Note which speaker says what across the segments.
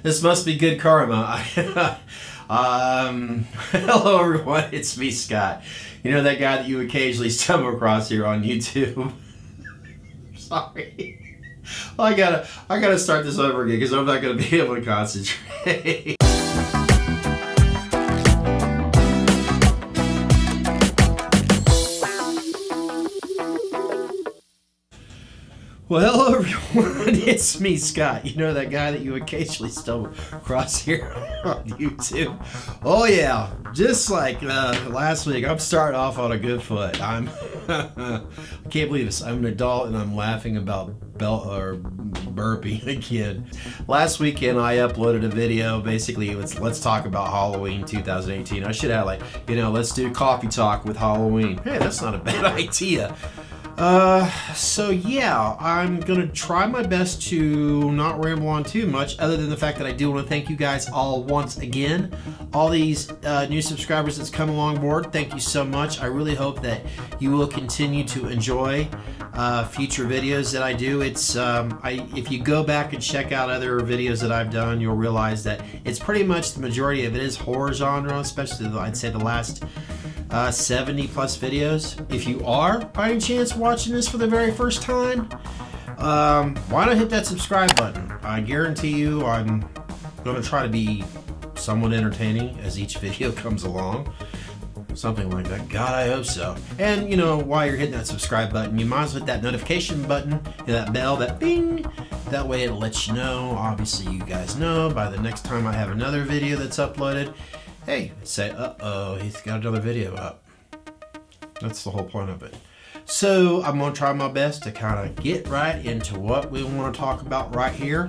Speaker 1: This must be good karma. Hello everyone, it's me, Scott. You know that guy that you occasionally stumble across here on YouTube? Sorry. Well, I gotta start this over again because I'm not gonna be able to concentrate. Well, hello everyone, it's me, Scott. You know that guy that you occasionally stumble across here on YouTube? Oh yeah, just like last week, I'm starting off on a good foot. I can't believe this. I'm an adult and I'm laughing about burping again. Last weekend I uploaded a video. Basically, let's talk about Halloween 2018. I should have let's do coffee talk with Halloween. Hey, that's not a bad idea. So yeah, I'm gonna try my best to not ramble on too much, other than the fact that I do want to thank you guys all once again. All these new subscribers that's come along board, thank you so much. I really hope that you will continue to enjoy future videos that I do. It's if you go back and check out other videos that I've done, you'll realize that it's pretty much the majority of it is horror genre, especially I'd say the last 70 plus videos. If you are by any chance watching this for the very first time, why not hit that subscribe button? I guarantee you I'm going to try to be somewhat entertaining as each video comes along. Something like that. God, I hope so. And, you know, while you're hitting that subscribe button, you might as well hit that notification button, that bell, that bing. That way it'll let you know. Obviously, you guys know by the next time I have another video that's uploaded, hey, say, uh-oh, he's got another video up. That's the whole point of it. So I'm going to try my best to kind of get right into what we want to talk about right here.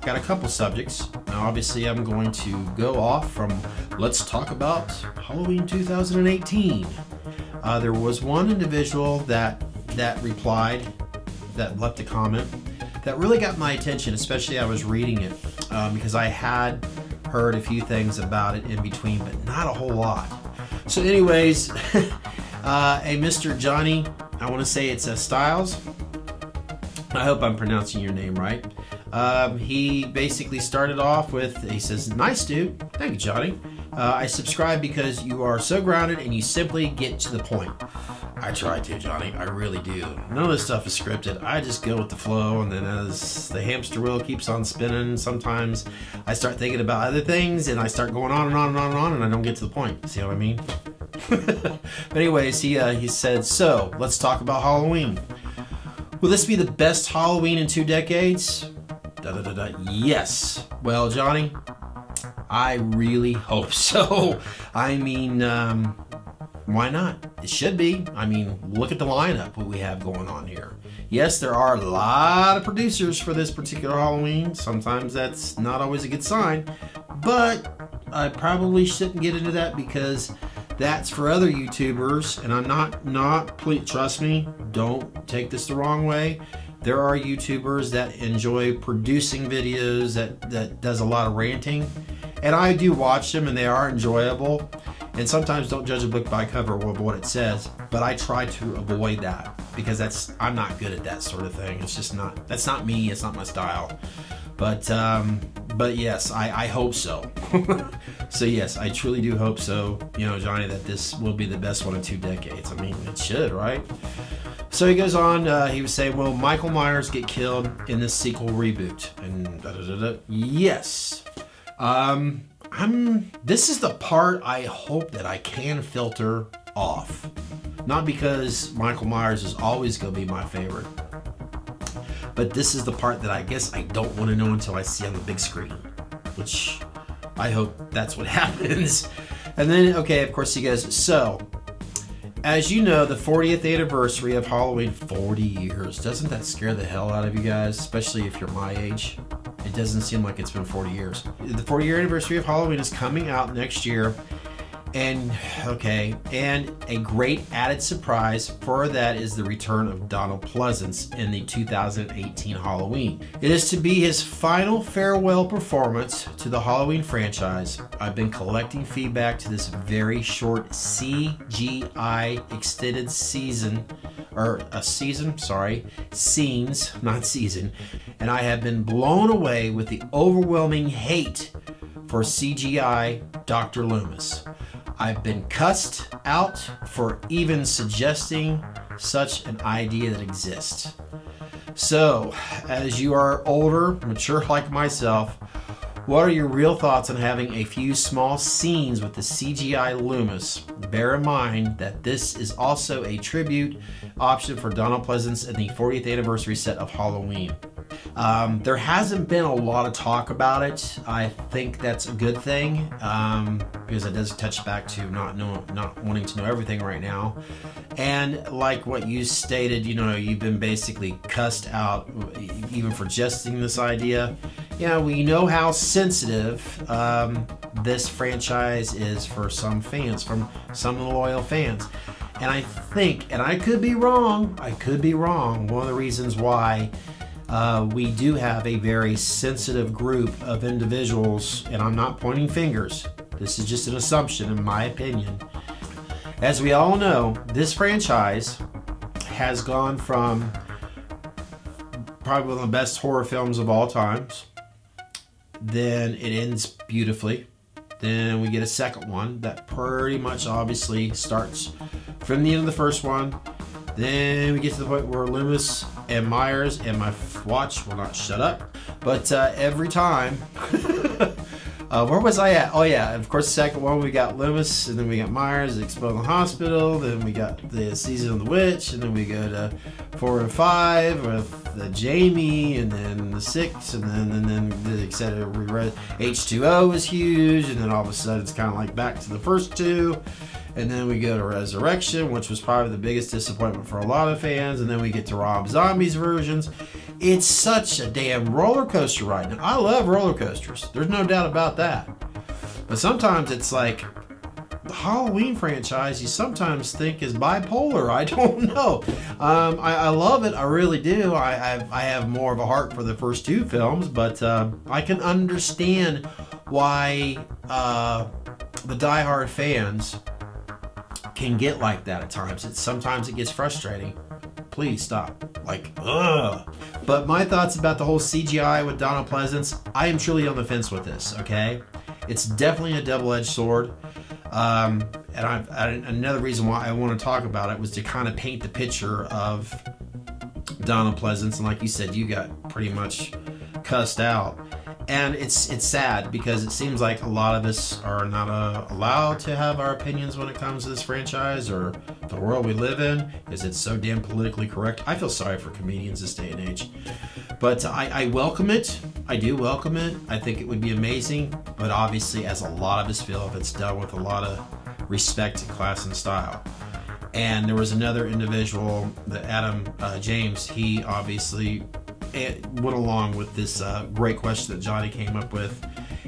Speaker 1: Got a couple subjects. Now, obviously, I'm going to go off from let's talk about Halloween 2018. There was one individual that replied, that left a comment, that really got my attention, especially I was reading it, because I had heard a few things about it in between, but not a whole lot. So anyways, a Mr. Johnny, I want to say it's Styles. I hope I'm pronouncing your name right. He basically started off with, he says, "Nice dude. Thank you, Johnny. I subscribe because you are so grounded and you simply get to the point." I try to, Johnny. I really do. None of this stuff is scripted. I just go with the flow, and then as the hamster wheel keeps on spinning, sometimes I start thinking about other things, and I start going on and on and on and on, and I don't get to the point. See what I mean? But anyways, he said, "So, let's talk about Halloween. Will this be the best Halloween in 2 decades? Yes." Well, Johnny, I really hope so. I mean, why not? It should be. I mean, look at the lineup what we have going on here. Yes, there are a lot of producers for this particular Halloween. Sometimes that's not always a good sign, but I probably shouldn't get into that because that's for other YouTubers, and I'm not please trust me, don't take this the wrong way. There are YouTubers that enjoy producing videos that does a lot of ranting, and I do watch them and they are enjoyable. And sometimes don't judge a book by cover of what it says, but I try to avoid that because I'm not good at that sort of thing. It's just not, that's not me, it's not my style. But yes, I hope so. So yes, I truly do hope so, you know, Johnny, that this will be the best one in 2 decades. I mean, it should, right? So he goes on, he was saying, "Will Michael Myers get killed in this sequel reboot?" And yes. This is the part I hope that I can filter off. Not because Michael Myers is always going to be my favorite, but this is the part that I guess I don't want to know until I see on the big screen, which I hope that's what happens. And then, okay, of course he goes, "So, as you know, the 40th anniversary of Halloween," 40 years. Doesn't that scare the hell out of you guys, especially if you're my age? It doesn't seem like it's been 40 years. The 40-year anniversary of Halloween is coming out next year, And a great added surprise for that is the return of Donald Pleasence in the 2018 Halloween. It is to be his final farewell performance to the Halloween franchise. I've been collecting feedback to this very short C.G.I. extended scenes, not season, and I have been blown away with the overwhelming hate for C.G.I. Dr. Loomis. I've been cussed out for even suggesting such an idea that exists. So, as you are older, mature like myself, what are your real thoughts on having a few small scenes with the C.G.I. Loomis? Bear in mind that this is also a tribute option for Donald Pleasence in the 40th anniversary set of Halloween. There hasn't been a lot of talk about it. I think that's a good thing, because it does touch back to not wanting to know everything right now. And like what you stated, you know, you've been basically cussed out even for suggesting this idea. You know, we know how sensitive this franchise is for some fans, from some loyal fans. And I think, and I could be wrong, one of the reasons why we do have a very sensitive group of individuals, and I'm not pointing fingers, this is just an assumption in my opinion. As we all know, this franchise has gone from probably one of the best horror films of all times, then it ends beautifully, then we get a second one that pretty much obviously starts from the end of the first one. Then we get to the point where Loomis and Myers, and my watch will not shut up, but every time, where was I at? Oh yeah, of course the second one we got Loomis, and then we got Myers exploding the hospital, then we got the Season of the Witch, and then we go to 4 and 5 with Jamie, and then the 6, and then etc. We read H2O is huge, and then all of a sudden it's kind of like back to the first two. And then we go to Resurrection, which was probably the biggest disappointment for a lot of fans. And then we get to Rob Zombie's versions. It's such a damn roller coaster ride. Now, I love roller coasters. There's no doubt about that. But sometimes it's like the Halloween franchise, you sometimes think is bipolar. I don't know. I love it. I really do. I have more of a heart for the first two films. But I can understand why the diehard fans can get like that at times. Sometimes it gets frustrating. Please stop. Like, ugh. But my thoughts about the whole C.G.I. with Donald Pleasence, I am truly on the fence with this, okay? It's definitely a double-edged sword. And another reason why I want to talk about it was to kind of paint the picture of Donald Pleasence. And like you said, you got pretty much cussed out. And it's sad because it seems like a lot of us are not allowed to have our opinions when it comes to this franchise or the world we live in, because it's so damn politically correct. I feel sorry for comedians this day and age. But I welcome it. I do welcome it. I think it would be amazing. But obviously, as a lot of us feel, if it's done with a lot of respect and class and style. And there was another individual, Adam James, he obviously went along with this great question that Johnny came up with.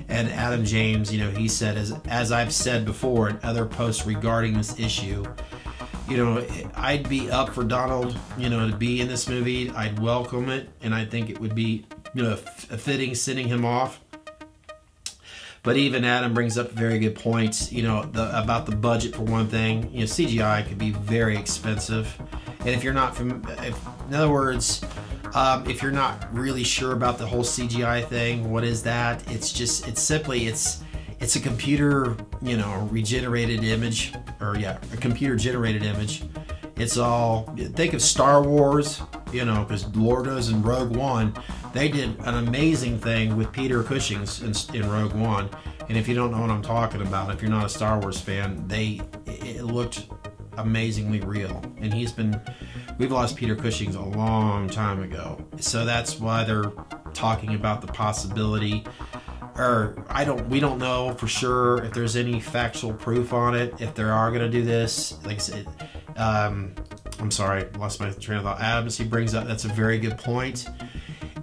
Speaker 1: And Adam James, you know, he said, as I've said before in other posts regarding this issue, you know, I'd be up for Donald, you know, to be in this movie. I'd welcome it, and I think it would be, you know, a fitting sending him off. But even Adam brings up a very good point, you know, about the budget for one thing. You know, CGI could be very expensive, and if you're not in other words, if you're not really sure about the whole CGI thing, what is that? It's a computer, you know, regenerated image, or yeah, a computer generated image. It's all, think of Star Wars, you know, because Lordos in Rogue One, they did an amazing thing with Peter Cushing's in Rogue One. And if you don't know what I'm talking about, if you're not a Star Wars fan, it looked amazingly real. And we've lost Peter Cushing's a long time ago. So that's why they're talking about the possibility, or we don't know for sure if there's any factual proof on it, if they are going to do this. Like I said, I'm sorry, lost my train of thought. Adams, he brings up, that's a very good point.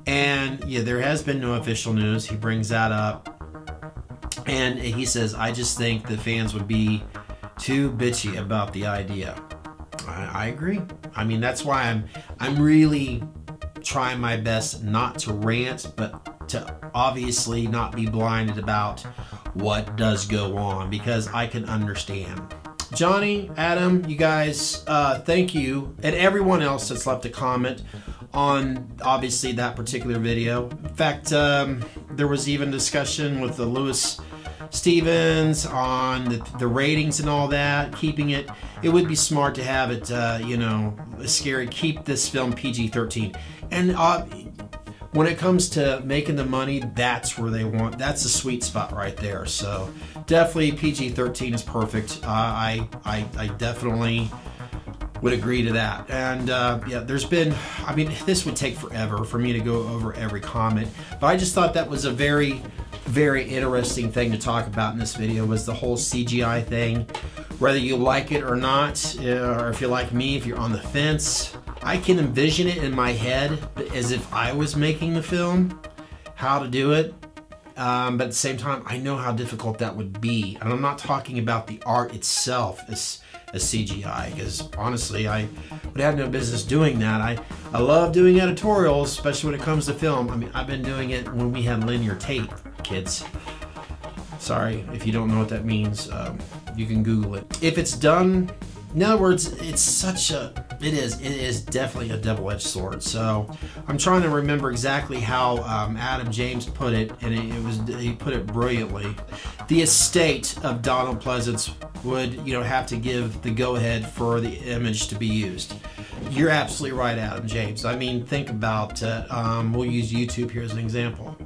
Speaker 1: And yeah, there has been no official news. He brings that up. And he says, I just think the fans would be too bitchy about the idea. I agree. I mean, that's why I'm really trying my best not to rant, but to obviously not be blinded about what does go on, because I can understand. Johnny, Adam, you guys, thank you, and everyone else that's left a comment on obviously that particular video. In fact, there was even discussion with the Lewis Stevens on the ratings and all that, keeping it would be smart to have it, you know, scary, keep this film PG-13. And when it comes to making the money, that's where they want, that's the sweet spot right there. So definitely PG-13 is perfect. I definitely would agree to that. And yeah, there's been, I mean, this would take forever for me to go over every comment, but I just thought that was a very interesting thing to talk about in this video, was the whole CGI thing. Whether you like it or not, or if you're like me, if you're on the fence, I can envision it in my head as if I was making the film, how to do it. But at the same time, I know how difficult that would be. And I'm not talking about the art itself as CGI, because honestly, I would have no business doing that. I love doing editorials, especially when it comes to film. I mean, I've been doing it when we had linear tape, kids. Sorry if you don't know what that means. You can Google it. If it's done, in other words, it's such a, it is definitely a double-edged sword. So I'm trying to remember exactly how Adam James put it, and he put it brilliantly. The estate of Donald Pleasence would, you know, have to give the go-ahead for the image to be used. You're absolutely right, Adam James. I mean, think about, we'll use YouTube here as an example.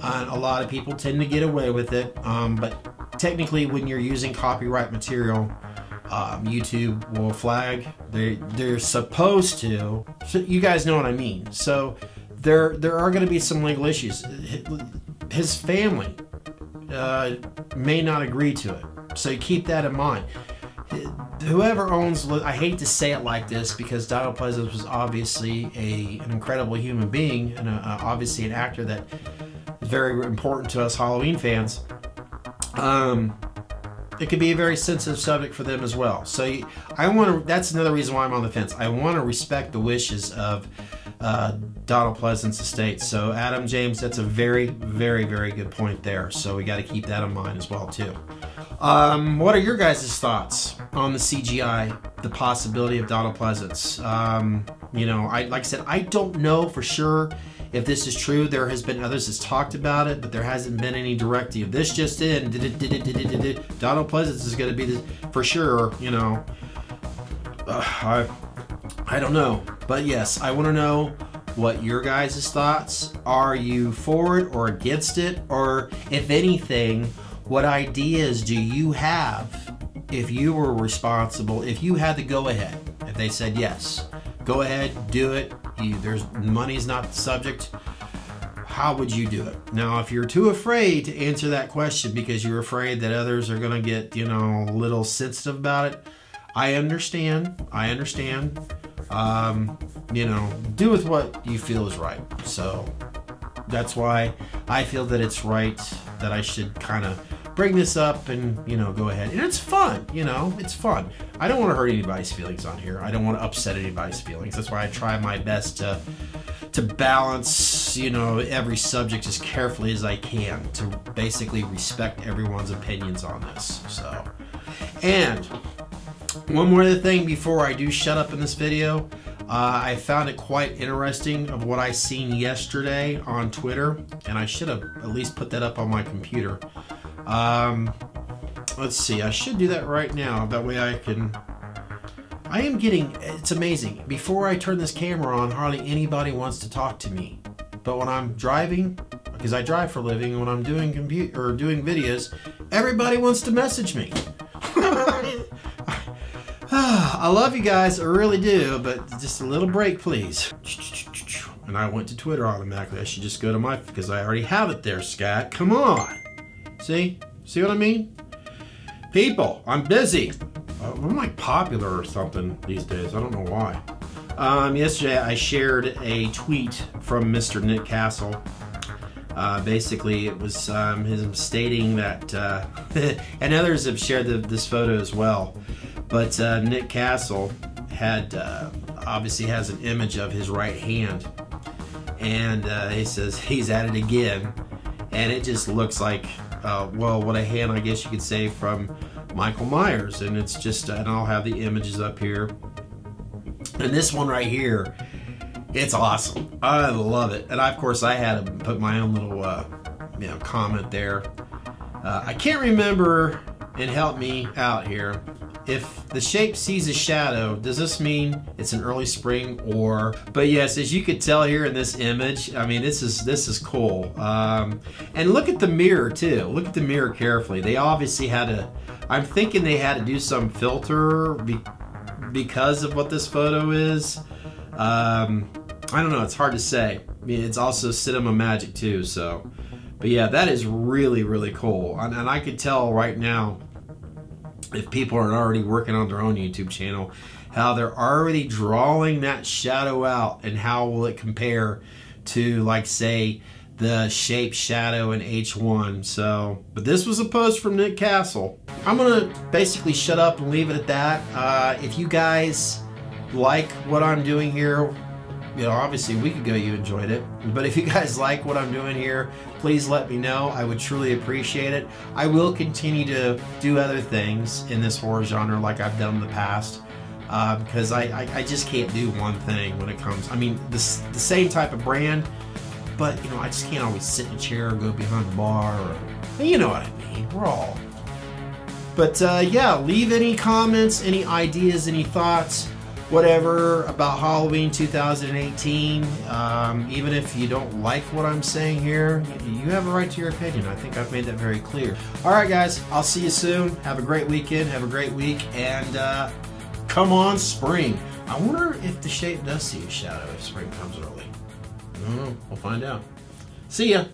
Speaker 1: A lot of people tend to get away with it, but technically when you're using copyright material, YouTube will flag. They're supposed to. So you guys know what I mean. So there are going to be some legal issues. His family may not agree to it. So you keep that in mind. Whoever owns, I hate to say it like this because Donald Pleasence was obviously an incredible human being and obviously an actor that is very important to us Halloween fans. It could be a very sensitive subject for them as well. So I want to, that's another reason why I'm on the fence. I want to respect the wishes of Donald Pleasence estate. So Adam James, that's a very good point there. So we got to keep that in mind as well too. What are your guys' thoughts on the CGI, the possibility of Donald Pleasence? You know, like I said, I don't know for sure if this is true. There has been others that's talked about it, but there hasn't been any directive. This just in, Donald Pleasence is going to be this, for sure, you know. I don't know. But yes, I want to know what your guys' thoughts. Are you for it or against it? Or if anything, what ideas do you have if you were responsible, if you had the go-ahead, if they said yes, go ahead, do it, there's money's not the subject, how would you do it? Now, if you're too afraid to answer that question because you're afraid that others are going to get, you know, a little sensitive about it, I understand. You know, do with what you feel is right. So that's why I feel that it's right that I should kind of bring this up and, you know, go ahead. And it's fun, you know, it's fun. I don't want to hurt anybody's feelings on here. I don't want to upset anybody's feelings. That's why I try my best to balance, you know, every subject as carefully as I can to basically respect everyone's opinions on this. So, and one more other thing before I do shut up in this video. I found it quite interesting of what I seen yesterday on Twitter, and I should have at least put that up on my computer. Let's see, I should do that right now. That way I am getting, it's amazing. Before I turn this camera on, hardly anybody wants to talk to me. But when I'm driving, because I drive for a living, when I'm doing doing videos, everybody wants to message me. I love you guys, I really do, but just a little break, please. And I went to Twitter automatically. I should just go to my, because I already have it there, Scott. Come on. See what I mean? People, I'm busy. I'm like popular or something these days. I don't know why. Yesterday I shared a tweet from Mr. Nick Castle. Basically, it was him stating that, and others have shared this photo as well, but Nick Castle had obviously has an image of his right hand, and he says he's at it again, and it just looks like, well, what a hand, I guess you could say, from Michael Myers. And it's just, and I'll have the images up here, and this one right here, it's awesome. I love it. And of course I had to put my own little comment there. I can't remember, and help me out here, if the shape sees a shadow, does this mean it's an early spring or? But yes, as you could tell here in this image, I mean, this is cool. And look at the mirror too. Look at the mirror carefully. They obviously had to, I'm thinking they had to do some filter because of what this photo is. I don't know, it's hard to say. I mean, it's also cinema magic too, so. But yeah, that is really, really cool. And I could tell right now, if people are already working on their own YouTube channel, how they're already drawing that shadow out, and how will it compare to, like, say, the shape shadow in H1. So, but this was a post from Nick Castle. I'm gonna basically shut up and leave it at that. If you guys like what I'm doing here, you know, obviously a week ago you enjoyed it, but if you guys like what I'm doing here, please let me know. I would truly appreciate it. I will continue to do other things in this horror genre like I've done in the past, because I just can't do one thing when it comes, I mean, the same type of brand, but you know, I just can't always sit in a chair or go behind the bar, or, you know what I mean, we're all. But yeah, leave any comments, any ideas, any thoughts, whatever about Halloween 2018. Even if you don't like what I'm saying here, you have a right to your opinion. I think I've made that very clear. Alright guys, I'll see you soon. Have a great weekend, have a great week, and come on spring. I wonder if the shape does see a shadow if spring comes early. I don't know, we'll find out. See ya!